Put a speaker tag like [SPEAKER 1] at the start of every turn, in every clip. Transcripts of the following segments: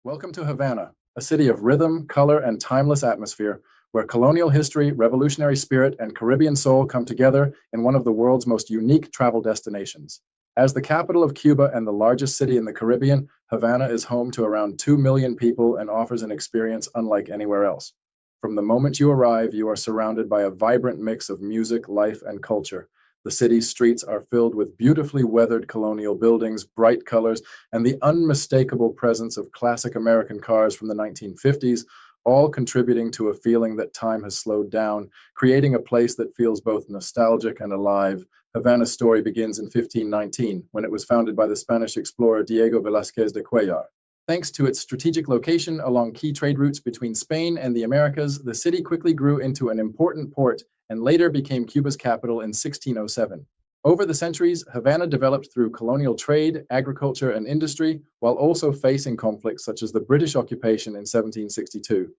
[SPEAKER 1] Welcome to Havana, a city of rhythm, color, and timeless atmosphere, where colonial history, revolutionary spirit, and Caribbean soul come together in one of the world's most unique travel destinations. As the capital of Cuba and the largest city in the Caribbean, Havana is home to around 2 million people and offers an experience unlike anywhere else. From the moment you arrive, you are surrounded by a vibrant mix of music, life, and culture. The city's streets are filled with beautifully weathered colonial buildings, bright colors, and the unmistakable presence of classic American cars from the 1950s, all contributing to a feeling that time has slowed down, creating a place that feels both nostalgic and alive. Havana's story begins in 1519, when it was founded by the Spanish explorer Diego Velázquez de Cuellar. Thanks to its strategic location along key trade routes between Spain and the Americas, the city quickly grew into an important port and later became Cuba's capital in 1607. Over the centuries, Havana developed through colonial trade, agriculture, and industry, while also facing conflicts such as the British occupation in 1762.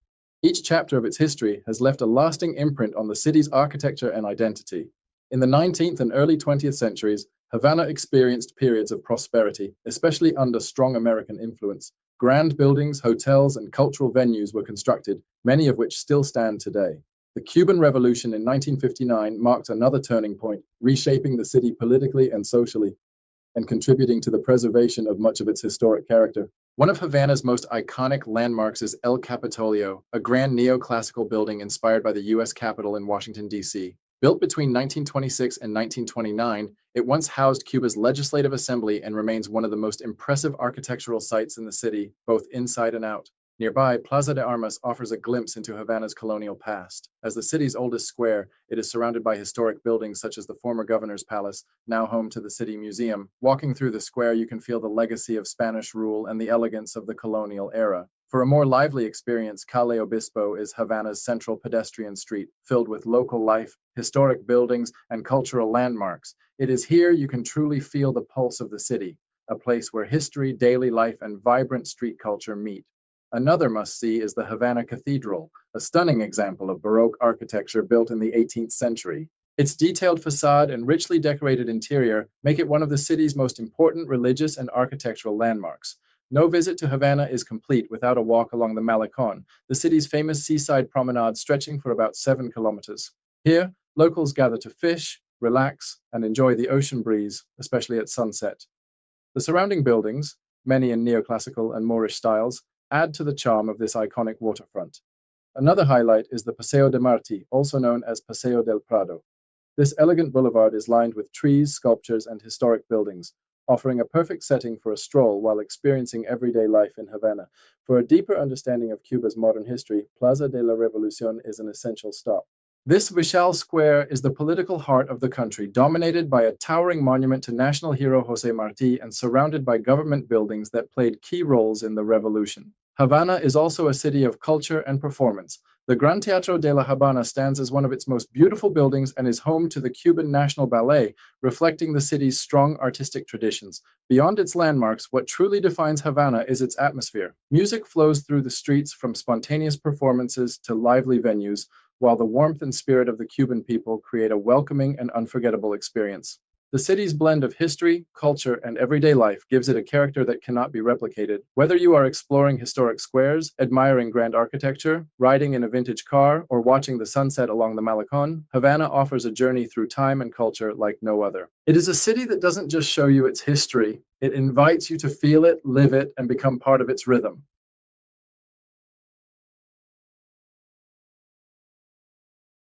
[SPEAKER 1] Each chapter of its history has left a lasting imprint on the city's architecture and identity. In the 19th and early 20th centuries, Havana experienced periods of prosperity, especially under strong American influence. Grand buildings, hotels, and cultural venues were constructed, many of which still stand today. The Cuban Revolution in 1959 marked another turning point, reshaping the city politically and socially, and contributing to the preservation of much of its historic character. One of Havana's most iconic landmarks is El Capitolio, a grand neoclassical building inspired by the U.S. Capitol in Washington, D.C. Built between 1926 and 1929, it once housed Cuba's legislative assembly and remains one of the most impressive architectural sites in the city, both inside and out. Nearby, Plaza de Armas offers a glimpse into Havana's colonial past. As the city's oldest square, it is surrounded by historic buildings such as the former governor's palace, now home to the city museum. Walking through the square, you can feel the legacy of Spanish rule and the elegance of the colonial era. For a more lively experience, Calle Obispo is Havana's central pedestrian street, filled with local life, historic buildings, and cultural landmarks. It is here you can truly feel the pulse of the city, a place where history, daily life, and vibrant street culture meet. Another must-see is the Havana Cathedral, a stunning example of Baroque architecture built in the 18th century. Its detailed facade and richly decorated interior make it one of the city's most important religious and architectural landmarks. No visit to Havana is complete without a walk along the Malecon, the city's famous seaside promenade stretching for about 7 kilometers. Here, locals gather to fish, relax, and enjoy the ocean breeze, especially at sunset. The surrounding buildings, many in neoclassical and Moorish styles, add to the charm of this iconic waterfront. Another highlight is the Paseo de Marti, also known as Paseo del Prado. This elegant boulevard is lined with trees, sculptures, and historic buildings, offering a perfect setting for a stroll while experiencing everyday life in Havana. For a deeper understanding of Cuba's modern history, Plaza de la Revolucion is an essential stop. This Vishal Square is the political heart of the country, dominated by a towering monument to national hero José Martí and surrounded by government buildings that played key roles in the revolution. Havana is also a city of culture and performance. The Gran Teatro de la Habana stands as one of its most beautiful buildings and is home to the Cuban National Ballet, reflecting the city's strong artistic traditions. Beyond its landmarks, what truly defines Havana is its atmosphere. Music flows through the streets from spontaneous performances to lively venues, while the warmth and spirit of the Cuban people create a welcoming and unforgettable experience. The city's blend of history, culture, and everyday life gives it a character that cannot be replicated. Whether you are exploring historic squares, admiring grand architecture, riding in a vintage car, or watching the sunset along the Malecon, Havana offers a journey through time and culture like no other. It is a city that doesn't just show you its history, it invites you to feel it, live it, and become part of its rhythm.